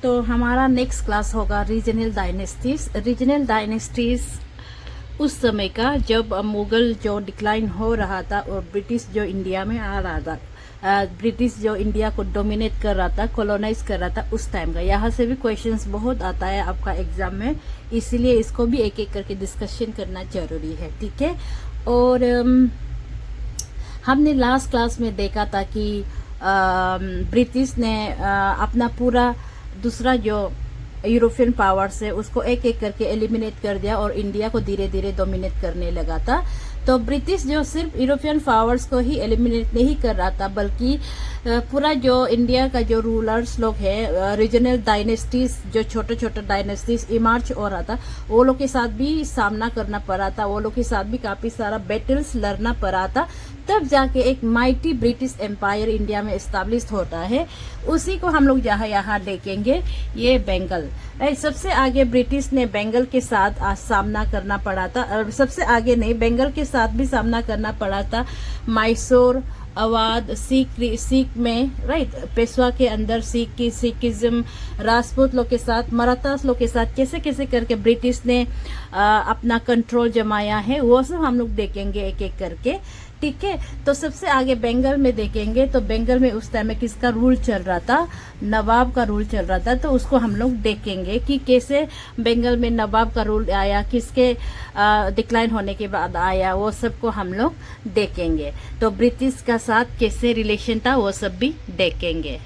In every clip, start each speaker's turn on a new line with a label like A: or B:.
A: तो हमारा next class होगा रीजनल डायनेस्टीज। रीजनल डायनेस्टीज उस समय का जब मुगल जो डिक्लाइन हो रहा था और ब्रिटिश जो इंडिया में आ रहा था, ब्रिटिश जो इंडिया को डोमिनेट कर रहा था, कॉलोनाइज कर रहा था उस टाइम का। यहाँ से भी क्वेश्चंस बहुत आता है आपका एग्जाम में, इसीलिए इसको भी एक एक करके डिस्कशन करना जरूरी है, ठीक है। और हमने लास्ट क्लास में देखा था कि ब्रिटिश ने अपना पूरा दूसरा जो यूरोपियन पावर्स है उसको एक एक करके एलिमिनेट कर दिया और इंडिया को धीरे धीरे डोमिनेट करने लगा था। तो ब्रिटिश जो सिर्फ यूरोपियन पावर्स को ही एलिमिनेट नहीं कर रहा था, बल्कि पूरा जो इंडिया का जो रूलर्स लोग हैं, रीजनल डायनेस्टीज, जो छोटे छोटे डायनेस्टीज इमर्ज हो रहा था, वो लोग के साथ भी सामना करना पड़ा था, वो लोग के साथ भी काफी सारा बैटल्स लड़ना पड़ा था। तब जाके एक माइटी ब्रिटिश एम्पायर इंडिया में एस्टैब्लिश होता है। उसी को हम लोग यहाँ देखेंगे। ये बंगाल, सबसे आगे ब्रिटिश ने बंगाल के साथ सामना करना पड़ा था, और सबसे आगे नहीं, बंगाल के साथ भी सामना करना पड़ा था। मैसूर, अवध, सिख में, राइट, पेशवा के अंदर सिखिज्म, राजपूत लोग के साथ, मराठास लोग के साथ कैसे कैसे करके ब्रिटिश ने अपना कंट्रोल जमाया है, वो सब हम लोग देखेंगे एक एक करके, ठीक है। तो सबसे आगे बंगाल में देखेंगे। तो बंगाल में उस टाइम में किसका रूल चल रहा था? नवाब का रूल चल रहा था। तो उसको हम लोग देखेंगे कि कैसे बंगाल में नवाब का रूल आया, किसके डिक्लाइन होने के बाद आया, वो सब को हम लोग देखेंगे। तो ब्रिटिश का साथ कैसे रिलेशन था वो सब भी देखेंगे।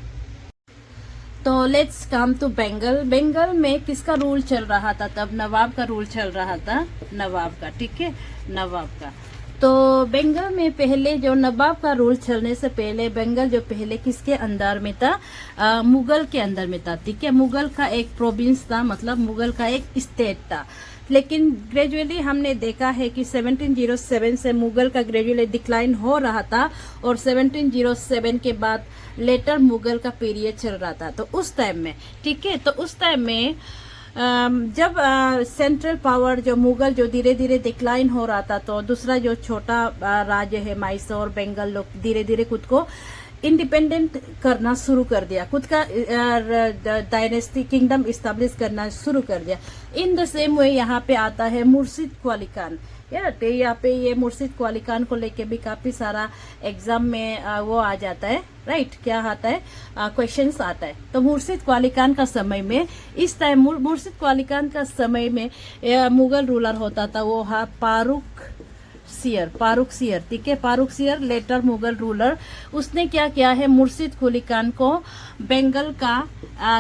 A: तो let's come to Bengal. Bengal में किसका रूल चल रहा था? तब नवाब का रूल चल रहा था, नवाब का, ठीक है, नवाब का। तो बंगाल में पहले जो नवाब का रूल चलने से पहले बंगाल जो पहले किसके अंदर में था? मुगल के अंदर में था, ठीक है। मुगल का एक प्रोविंस था, मतलब मुगल का एक स्टेट था। लेकिन ग्रेजुअली हमने देखा है कि 1707 से मुगल का ग्रेजुअली डिक्लाइन हो रहा था, और 1707 के बाद लेटर मुगल का पीरियड चल रहा था। तो उस टाइम में, ठीक है, तो उस टाइम में जब सेंट्रल पावर जो मुगल जो धीरे धीरे डिक्लाइन हो रहा था, तो दूसरा जो छोटा राज्य है मैसूर, बंगाल, लोग धीरे धीरे खुद को इंडिपेंडेंट करना शुरू कर दिया, खुद का डायनेस्टी किंगडम इस्टेब्लिश करना शुरू कर दिया। इन द सेम वे यहाँ पे आता है मुर्शिद कुली खान। यहाँ पे ये मुर्शिद कुली खान को लेके भी काफी सारा एग्जाम में वो आ जाता है, राइट, क्या आता है, क्वेश्चंस आता है। तो मुर्शिद कुली खान का समय में, इस टाइम मुर्शिद कुली खान का समय में मुगल रूलर होता था, वो फारूक सियर, ठीक है, Farrukhsiyar later Mughal ruler. उसने क्या किया है, मुर्शिद कुली खान को बंगाल का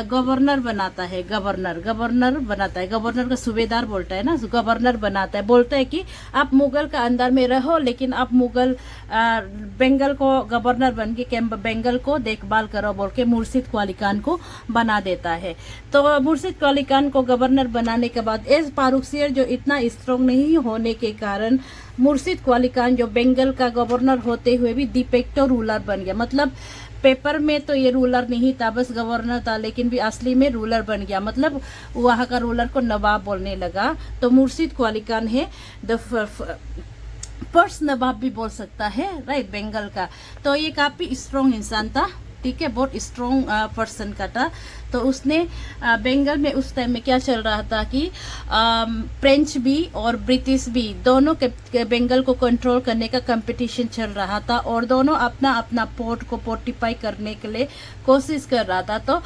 A: गवर्नर बनाता है, गवर्नर बनाता है, गवर्नर का सूबेदार बोलता है ना, गवर्नर बनाता है, बोलता है कि आप मुगल का अंदर में रहो, लेकिन आप मुगल बंगाल को गवर्नर बन के बंगाल को देखभाल करो, बोल के मुर्शिद कुली खान को बना देता है। तो मुर्शिद कुली खान को गवर्नर बनाने के बाद फारूक सियर जो इतना स्ट्रॉन्ग नहीं होने के कारण मुर्शिद कुली खान जो बंगाल का गवर्नर होते हुए भी डिफेक्टो रूलर बन गया। मतलब पेपर में तो ये रूलर नहीं था, बस गवर्नर था, लेकिन भी असली में रूलर बन गया, मतलब वहां का रूलर को नवाब बोलने लगा। तो मुर्शिद कुली खान है द फर्स्ट नवाब भी बोल सकता है, राइट, बंगाल का। तो ये काफी स्ट्रॉन्ग इंसान था, ठीक है, बहुत स्ट्रॉन्ग पर्सन का था। तो उसने बंगाल में उस टाइम में क्या चल रहा था कि फ्रेंच भी और ब्रिटिश भी दोनों के बंगाल को कंट्रोल करने का कंपटीशन चल रहा था, और दोनों अपना अपना पोर्ट को फोर्टिफाई करने के लिए कोशिश कर रहा था। तो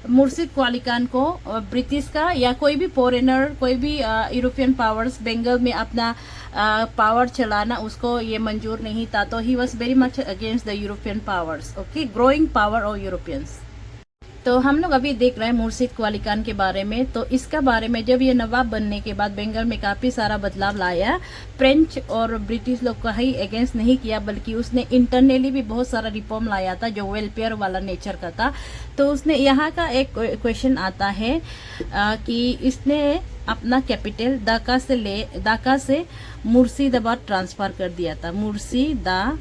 A: मुर्शिद कुली खान को ब्रिटिश का या कोई भी फॉरेनर, कोई भी यूरोपियन पावर्स बंगाल में अपना पावर चलाना उसको ये मंजूर नहीं था। तो he was very much against the European powers, okay, growing power of Europeans. तो हम लोग अभी देख रहे हैं मुर्शिद कुली खान के बारे में। तो इसका बारे में जब ये नवाब बनने के बाद बंगाल में काफी सारा बदलाव लाया। फ्रेंच और ब्रिटिश लोग का ही अगेंस्ट नहीं किया, बल्कि उसने इंटरनली भी बहुत सारा रिफॉर्म लाया था जो वेलफेयर वाला नेचर का था। तो उसने यहाँ का एक क्वेश्चन आता है कि इसने अपना कैपिटल ढाका से मुर्शिदाबाद ट्रांसफर कर दिया था। मुर्शिदाबाद,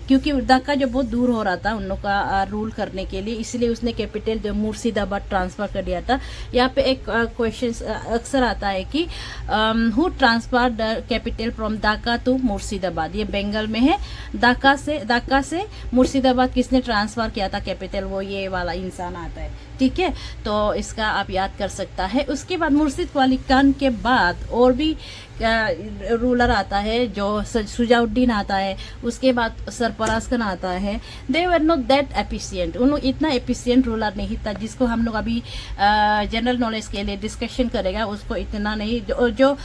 A: क्योंकि ढाका जो बहुत दूर हो रहा था उन लोग का रूल करने के लिए, इसलिए उसने कैपिटल जो मुर्शिदाबाद ट्रांसफर कर दिया था। यहाँ पे एक क्वेश्चन अक्सर आता है कि who transfer the capital from Dhaka to Murshidabad, ये बंगाल में है। ढाका से मुर्शिदाबाद किसने ट्रांसफर किया था कैपिटल, वो ये वाला इंसान आता है, ठीक है। तो इसका आप याद कर सकता है। उसके बाद मुर्शिद वाली खान के बाद और भी रूलर आता है जो सुजाउद्दीन आता है, उसके बाद सरफराज खान आता है। दे वर नॉट दैट एफिशिएंट, उन लोग इतना एफिशिएंट रूलर नहीं था जिसको हम लोग अभी जनरल नॉलेज के लिए डिस्कशन करेगा, उसको इतना नहीं। जो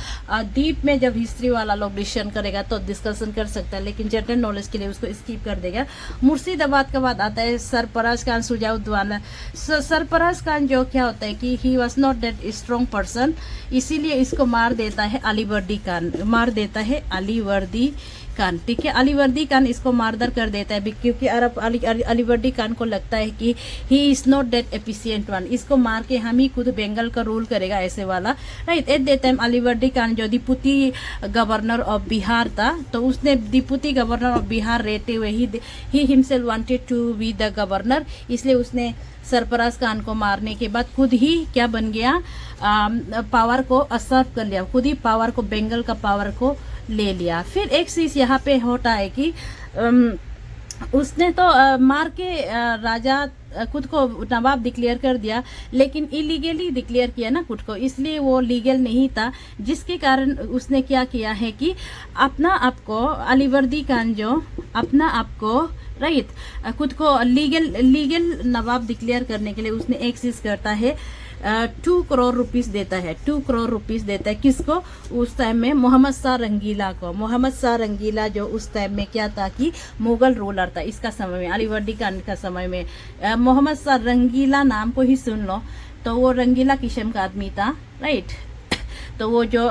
A: डीप में जब हिस्ट्री वाला लोग डिस्कशन करेगा तो डिस्कशन कर सकता है, लेकिन जनरल नॉलेज के लिए उसको स्किप कर देगा। मुर्शिदाबाद के बाद आता है सरफराज खान, सुजाउद्दीन। सरफराज खान जो क्या होता है कि he was not that strong person, इसीलिए इसको मार देता है अलीवर्दी खान, ठीक है। अलीवर्दी खान इसको मारदर कर देता है क्योंकि अलीवर्दी खान को लगता है कि he is not that efficient one, इसको मार के हम ही खुद बंगाल का रूल करेगा, ऐसे वाला, right. At that time Alivardi Khan जो डिप्टी गवर्नर ऑफ बिहार था, तो उसने डिप्टी गवर्नर ऑफ बिहार रहते हुए he himself wanted to be the governor, इसलिए उसने सरफराज खान को मारने के बाद खुद ही क्या बन गया, पावर को असर्व कर लिया, खुद ही पावर को, बंगाल का पावर को ले लिया। फिर एक चीज यहाँ पे होता है कि उसने तो मार के राजा खुद को नवाब डिक्लेयर कर दिया, लेकिन इलीगली डिक्लेयर किया ना खुद को, इसलिए वो लीगल नहीं था, जिसके कारण उसने क्या किया है कि अपना आप को, अलीवर्दी खान जो अपना आप को, राइट, खुद को लीगल नवाब डिक्लेयर करने के लिए उसने एक चीज करता है, 2 करोड़ रुपीस देता है, 2 करोड़ रुपीस देता है। किसको? उस टाइम में मोहम्मद शाह रंगीला को। मोहम्मद शाह रंगीला जो उस टाइम में क्या था कि मुगल रूलर था, इसका समय में, अलीवर्दी खान का समय में। मोहम्मद शाह रंगीला नाम को ही सुन लो, तो वो रंगीला किस्म का आदमी था, राइट। तो वो जो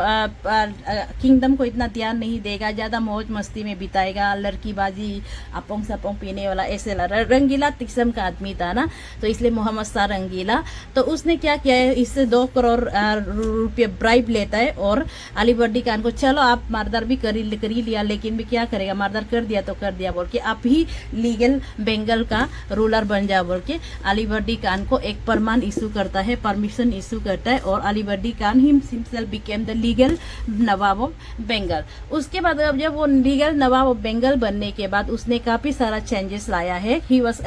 A: किंगडम को इतना ध्यान नहीं देगा, ज़्यादा मौज मस्ती में बिताएगा, लड़कीबाजी, अपोंग सपोंग पीने वाला, ऐसे रंगीला किस्म का आदमी था ना, तो इसलिए मोहम्मद शाह रंगीला। तो उसने क्या किया है, इससे 2 करोड़ रुपये ब्राइब लेता है और अलीवर्दी खान को, चलो आप मर्डर भी कर ही लिया, लेकिन भी क्या करेगा, मर्डर कर दिया तो कर दिया बोल के, आप ही लीगल बंगाल का रूलर बन जाओ बोल के अलीवर्दी खान को एक परमान इशू करता है, परमिशन इशू करता है, और Alivardi Khan himself became the legal nawab of Bengal. उसके बाद अब जब वो लीगल नवाब ऑफ बंगाल बनने के बाद उसने काफी सारा चेंजेस लाया है। He was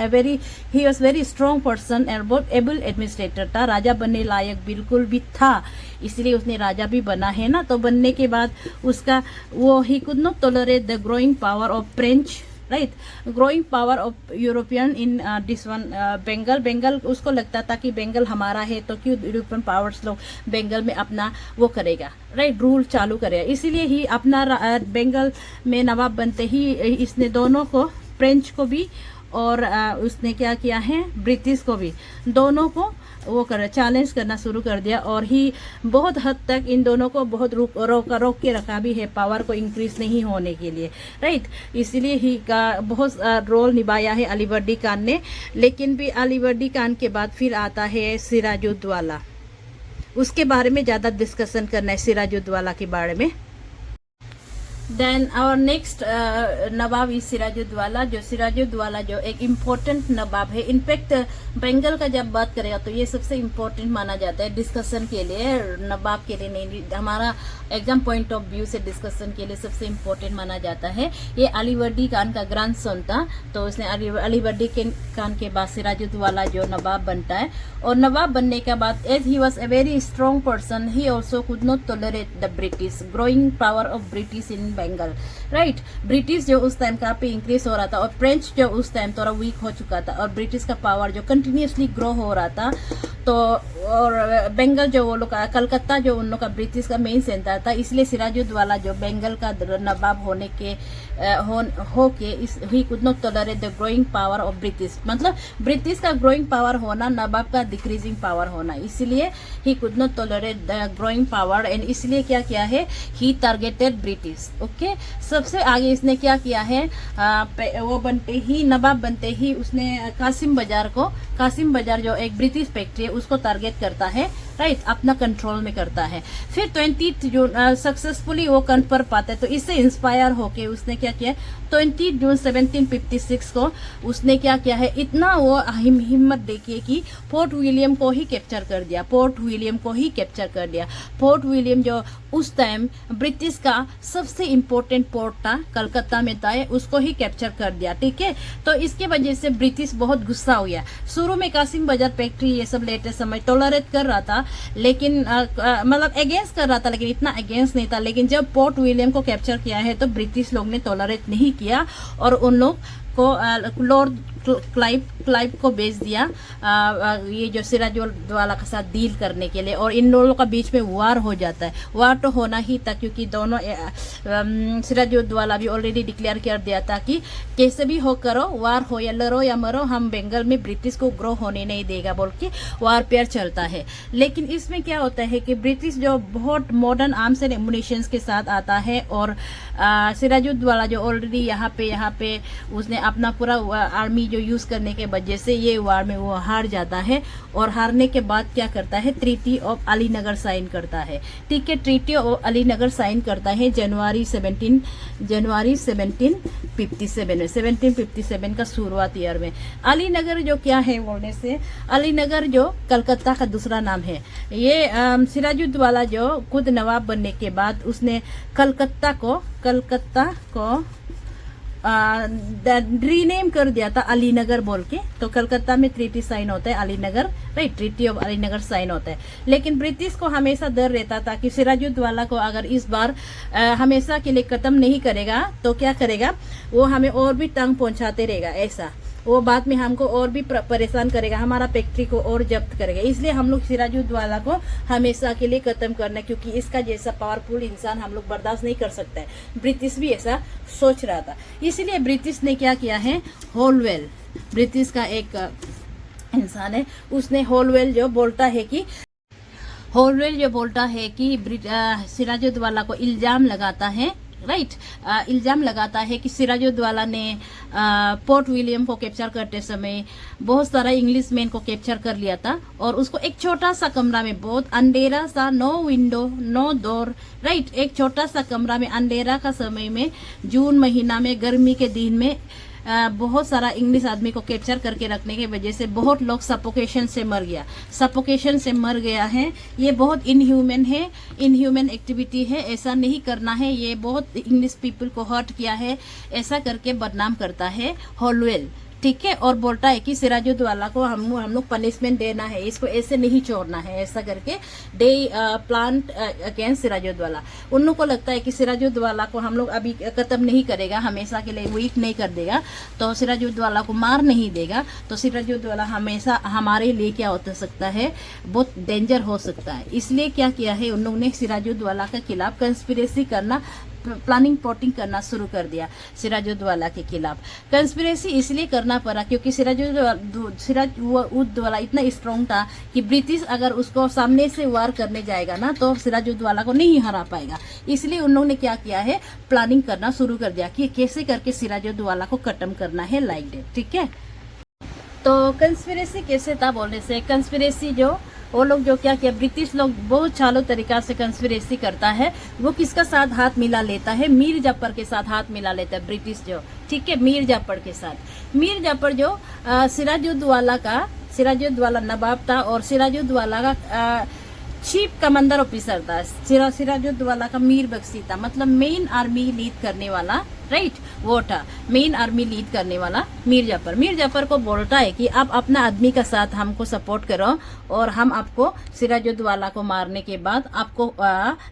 A: very strong person and बहुत एबल एडमिनिस्ट्रेटर था, राजा बनने लायक बिल्कुल भी था, इसलिए उसने राजा भी बना है ना। तो बनने के बाद उसका वो, he could not tolerate the growing power of French, right, growing power of European in this one Bengal. उसको लगता था कि बंगाल हमारा है तो क्यों यूरोपियन पावर्स लोग बंगाल में अपना वो करेगा, राइट, रूल चालू करेगा। इसीलिए ही अपना बंगाल में नवाब बनते ही इसने दोनों को, फ्रेंच को भी और उसने क्या किया है, ब्रिटिश को भी, दोनों को वो चैलेंज करना शुरू कर दिया। और ही बहुत हद तक इन दोनों को बहुत रोक के रखा भी है, पावर को इंक्रीज नहीं होने के लिए, राइट। इसलिए ही का बहुत रोल निभाया है अलीवर्दी खान ने। लेकिन भी अलीवर्दी खान के बाद फिर आता है सिराजुद्दौला, उसके बारे में ज़्यादा डिस्कशन करना है, सिराजुद्दौला के बारे में। Then our next nawab is Sirajuddaulah. जो सिराजुद्दौला जो एक इम्पोर्टेंट नवाब है, इनफैक्ट बंगाल का जब बात करेगा तो ये सबसे इम्पोर्टेंट माना जाता है डिस्कशन के लिए, नवाब के लिए नहीं, हमारा एग्जाम पॉइंट ऑफ व्यू से डिस्कशन के लिए सबसे इम्पोर्टेंट माना जाता है। ये अलीवर्दी खान का ग्रैंडसन था, तो उसने अलीवर्दी खान के बाद सिराजुद्दौला जो नवाब बनता है। और नवाब बनने के बाद as he was a very strong person, he also could not tolerate the British, growing power of British in Bengal, right. British जो उस टाइम काफी इंक्रीज हो रहा था और फ्रेंच जो उस टाइम थोड़ा वीक हो चुका था, और ब्रिटिश का पावर जो कंटिन्यूसली ग्रो हो रहा था। तो और बंगाल जो वो लोग, कलकत्ता जो उन लोग का ब्रिटिश का मेन सेंटर था, इसलिए सिराजुद्दौला जो बंगाल का नवाब होने के ही could not tolerate the growing power of British, मतलब ब्रिटिश का ग्रोइंग पावर होना, नवाब का डिक्रीजिंग पावर होना, इसलिए ही could not tolerate the growing power. And इसलिए क्या किया है, ही टारगेटेड ब्रिटिश, ओके। सबसे आगे इसने क्या किया है, वो बनते ही, नवाब बनते ही उसने कासिम बाजार जो एक ब्रिटिश फैक्ट्री है उसको टारगेट करता है राइट, अपना कंट्रोल में करता है। फिर 20 जून सक्सेसफुली वो कर पाता है, तो इससे इंस्पायर होके उसने क्या किया, 20 जून 1756 को उसने क्या किया है, इतना वो हिम्मत देखिए कि फोर्ट विलियम को ही कैप्चर कर दिया, फोर्ट विलियम को ही कैप्चर कर दिया। फोर्ट विलियम जो उस टाइम ब्रिटिश का सबसे इम्पोर्टेंट पोर्ट था, कलकत्ता में था, उसको ही कैप्चर कर दिया। ठीक है, तो इसके वजह से ब्रिटिश बहुत गुस्सा हो गया। शुरू में कासिम बाजार फैक्ट्री ये सब लेटेस्ट समय टॉलरेट कर रहा था, लेकिन मतलब अगेंस्ट कर रहा था, लेकिन इतना अगेंस्ट नहीं था। लेकिन जब पोर्ट विलियम को कैप्चर किया है तो ब्रिटिश लोग ने टॉलरेट नहीं किया और उन लोग को लॉर्ड क्लाइव को भेज दिया ये जो सिराजुद्दौला के साथ डील करने के लिए, और इन लोगों का बीच में वार हो जाता है। वार तो होना ही था क्योंकि दोनों सिराजुद्दौला भी ऑलरेडी डिक्लेयर कर दिया था कि कैसे भी हो करो, वार हो या लड़ो या मरो, हम बंगाल में ब्रिटिश को ग्रो होने नहीं देगा बोल के वार पेयर चलता है। लेकिन इसमें क्या होता है कि ब्रिटिश जो बहुत मॉडर्न आर्म्स एंड एमुनिशंस के साथ आता है और सिराजुद्दौला जो ऑलरेडी यहाँ पे उसने अपना पूरा आर्मी जो यूज करने के वजह से ये वार में वो हार जाता है, और हारने के बाद क्या करता है, ट्रीटी ऑफ अलीनगर साइन करता है। ठीक है, ट्रीटी ऑफ अलीनगर साइन करता है जनवरी 1757 का शुरुआत ईयर में। अलीनगर जो क्या है बोलने से, अलीनगर जो कलकत्ता का दूसरा नाम है। ये सिराजुद्दौला जो खुद नवाब बनने के बाद उसने कलकत्ता को रीनेम कर दिया था अलीनगर बोल के। तो कलकत्ता में ट्रीटी साइन होता है Alinagar, right, treaty of Alinagar sign होता है। लेकिन ब्रिटिश को हमेशा डर रहता था कि सिराजुद्दौला को अगर इस बार हमेशा के लिए खत्म नहीं करेगा तो क्या करेगा, वो हमें और भी तंग पहुंचाते रहेगा, ऐसा वो बाद में हमको और भी परेशान करेगा, हमारा फैक्ट्री को और जब्त करेगा। इसलिए हम लोग सिराजुद्दौला को हमेशा के लिए खत्म करना, क्योंकि इसका जैसा पावरफुल इंसान हम लोग बर्दाश्त नहीं कर सकते हैं। ब्रिटिश भी ऐसा सोच रहा था, इसलिए ब्रिटिश ने क्या किया है, होलवेल, ब्रिटिश का एक इंसान है, उसने होलवेल जो बोलता है कि सिराजुद्दौला को इल्जाम लगाता है, राइट, इल्जाम लगाता है कि सिराजुद्दौला ने पोर्ट विलियम को कैप्चर करते समय बहुत सारा इंग्लिश मैन को कैप्चर कर लिया था, और उसको एक छोटा सा कमरा में, बहुत अंधेरा सा, no window no door, right, एक छोटा सा कमरा में अंधेरा का समय में, जून महीना में, गर्मी के दिन में बहुत सारा इंग्लिश आदमी को कैप्चर करके रखने की वजह से बहुत लोग सफोकेशन से मर गया है। ये बहुत इनह्यूमन एक्टिविटी है, ऐसा नहीं करना है, ये बहुत इंग्लिश पीपल को हर्ट किया है, ऐसा करके बदनाम करता है होलवेल। ठीक है, और बोलता है कि सिराजुद्दौला को हम लोग पनिशमेंट देना है, इसको ऐसे नहीं छोड़ना है, ऐसा करके दे प्लांट अगेंस्ट सिराजुद्दौला। उन लोगों को लगता है कि सिराजुद्दौला को हम लोग अभी खत्म नहीं करेगा, हमेशा के लिए वीक नहीं कर देगा, तो सिराजुद्दौला को मार नहीं देगा, तो सिराजुद्दौला हमेशा हमारे लिए क्या हो सकता है, बहुत डेंजर हो सकता है। इसलिए क्या किया है, उन लोगों ने सिराजुद्दौला के खिलाफ कंस्पिरेसी करना, प्लानिंग प्लॉटिंग करना शुरू कर दिया सिराजुद्दौला के खिलाफ। कंस्पिरेसी इसलिए करना पड़ा क्योंकि सिराजुद्दौला इतना स्ट्रॉन्ग था कि ब्रिटिश अगर उसको सामने से वार करने जाएगा ना तो सिराजुद्दौला को नहीं हरा पाएगा। इसलिए उन लोगों ने क्या किया है, प्लानिंग करना शुरू कर दिया कि कैसे करके सिराजुद्दौला को खत्म करना है, लाइक दैट। ठीक है, तो कंस्पिरेसी कैसे था बोलने से, कंस्पिरेसी जो वो लोग जो क्या किया, ब्रिटिश लोग बहुत चालू तरीका से कंस्पिरेसी करता है, वो किसका साथ हाथ मिला लेता है, मीर जाफर के साथ हाथ मिला लेता है ब्रिटिश जो, ठीक है, मीर जाफर के साथ। मीर जाफर जो सिराजुद्दौला नवाब था और सिराजुद्दौला का चीफ कमांडर ऑफिसर था। सिराजुद्दौला का मीर बख्शी था, मतलब मेन आर्मी लीड करने वाला, राइट, वो था मेन आर्मी लीड करने वाला मीर जाफर को बोलता है कि आप अपना आदमी का साथ हमको सपोर्ट करो और हम आपको सिराजुद्दौला को मारने के बाद आपको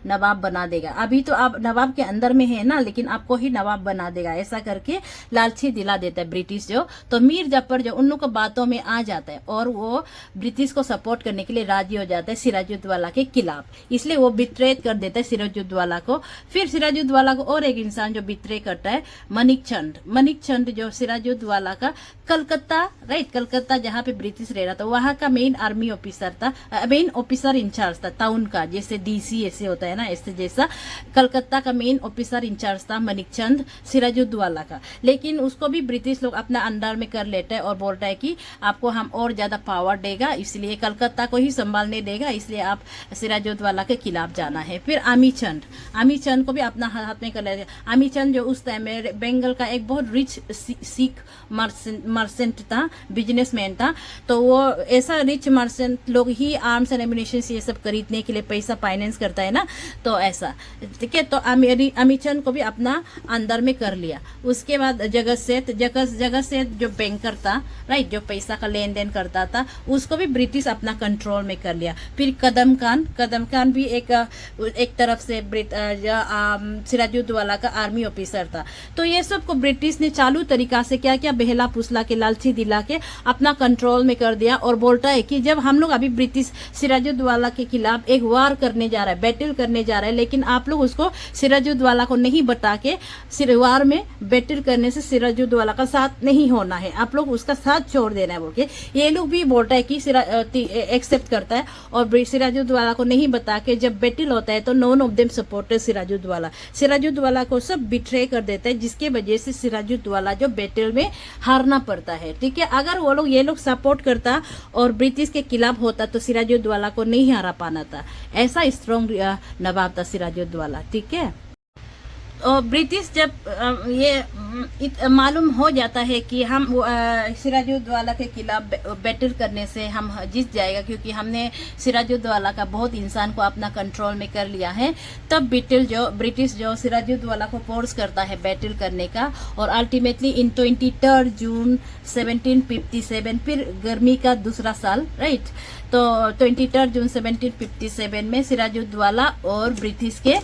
A: नवाब बना देगा। अभी तो आप नवाब के अंदर में है ना, लेकिन आपको ही नवाब बना देगा, ऐसा करके लालची दिला देता है ब्रिटिश जो। तो मीर जाफर जो उन लोगों को बातों में आ जाता है और वो ब्रिटिश को सपोर्ट करने के लिए राजी हो जाता है सिराजुद्दौला के खिलाफ, इसलिए वो बिट्रे कर देता है सिराजुद्दौला को। फिर सिराजुद्दौला को और एक इंसान जो बिट्रे करता है मनिक चंद जो सिराजुद्दौला का कलकत्ता, राइट, कलकत्ता जहाँ पे ब्रिटिश रह रहा था वहाँ का मेन आर्मी ऑफिसर था, मेन ऑफिसर इंचार्ज था टाउन का, जैसे डीसी ऐसे होता है ना, ऐसे जैसा कलकत्ता का मेन ऑफिसर इंचार्ज था मनिक चंद सिराजुद्दौला का। लेकिन उसको भी ब्रिटिश लोग अपना अंडर में कर लेते हैं और बोलता है कि आपको हम और ज्यादा पावर देगा, इसलिए कलकत्ता को ही संभालने देगा, इसलिए आप सिराजुद्दौला के खिलाफ जाना है। फिर आमी चंद को भी अपना हाथ में कर लेते। आमी चंद जो उस टाइम में बंगाल का एक बहुत रिच सिख मर्चेंट था, बिजनेसमैन था, तो वो ऐसा रिच मर्चेंट लोग ही आर्म्स एंड एम्युनिशन ये सब खरीदने के लिए पैसा फाइनेंस करता है ना, तो ऐसा, ठीक है। तो अमी चंद को भी अपना अंदर में कर लिया। उसके बाद जगत सेठ जो बैंकर था, राइट, जो पैसा का लेन देन करता था, उसको भी ब्रिटिश अपना कंट्रोल में कर लिया। फिर कदम खान भी एक तरफ से सिराजुद्दौला का आर्मी ऑफिसर था। तो ये सब को ब्रिटिश ने चालू तरीका से क्या क्या बहला फुसला के लालची दिला के अपना कंट्रोल में कर दिया और बोलता है कि जब हम लोग अभी ब्रिटिश सिराजुद्दौला के खिलाफ एक वार करने जा रहा है, बैटल करने जा रहा है, लेकिन आप लोग उसको सिराजुद्दौला को नहीं बता के वार में बैटल करने से सिराजुद्दौला का साथ नहीं होना है, आप लोग उसका साथ छोड़ देना है बोल के ये लोग भी बोलता है कि एक्सेप्ट करता है और सिराजुद्दौला को नहीं बता के जब बैटल होता है तो none of them supported Sirajuddaulah को सब बिट्रे कर देता है, जिसके वजह से सिराजुद्दौला जो बैटल में हारना पड़ता है, ठीक है। अगर वो लोग ये लोग सपोर्ट करता और ब्रिटिश के खिलाफ होता तो सिराजुद्दौला को नहीं हारा पाना था। ऐसा स्ट्रॉन्ग नवाब था सिराजुद्दौला, ठीक है। और ब्रिटिश जब ये मालूम हो जाता है कि हम सिराजुद्दौला के खिलाफ बैटल करने से हम जीत जाएगा, क्योंकि हमने सिराजुद्दौला का बहुत इंसान को अपना कंट्रोल में कर लिया है, तब ब्रिटिश जो सिराजुद्दौला को फोर्स करता है बैटल करने का। और अल्टीमेटली इन 23 जून 1757, फिर गर्मी का दूसरा साल, राइट, तो 23 जून 1757 में सिराजुद्दौला और ब्रिटिश के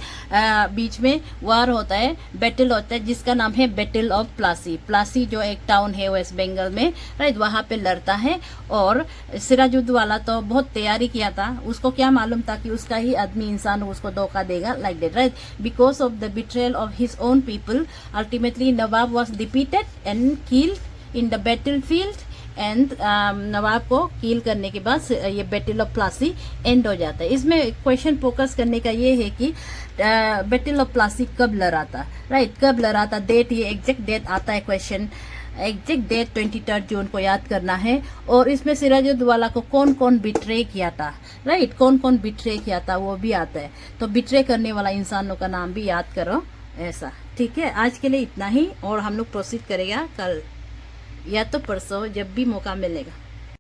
A: बीच में वार होता है, बैटल होता है, जिसका नाम है बैटल ऑफ प्लासी जो एक टाउन है वेस्ट बंगाल में, राइट, वहां पे लड़ता है। और सिराजुद्दौला तो बहुत तैयारी किया था, उसको क्या मालूम था कि उसका ही आदमी इंसान उसको धोखा देगा, like that, right. Because of the betrayal of his own people, ultimately नवाब was defeated and killed in the battle field and नवाब को किल करने के बाद ये बैटल ऑफ प्लासी एंड हो जाता है। इसमें क्वेश्चन फोकस करने का ये है कि बैटल ऑफ प्लासी कब लड़ा था, राइट, कब लड़ा था, डेट, ये एग्जैक्ट डेट आता है क्वेश्चन, एग्जैक्ट डेट 23 जून को याद करना है। और इसमें सिराजुद्दौला को कौन कौन बिट्रे किया था, राइट, कौन कौन बिट्रे किया था वो भी आता है, तो बिट्रे करने वाला इंसानों का नाम भी याद करो, ऐसा, ठीक है। आज के लिए इतना ही, और हम लोग प्रोसीड करेगा कल या तो परसों, जब भी मौका मिलेगा।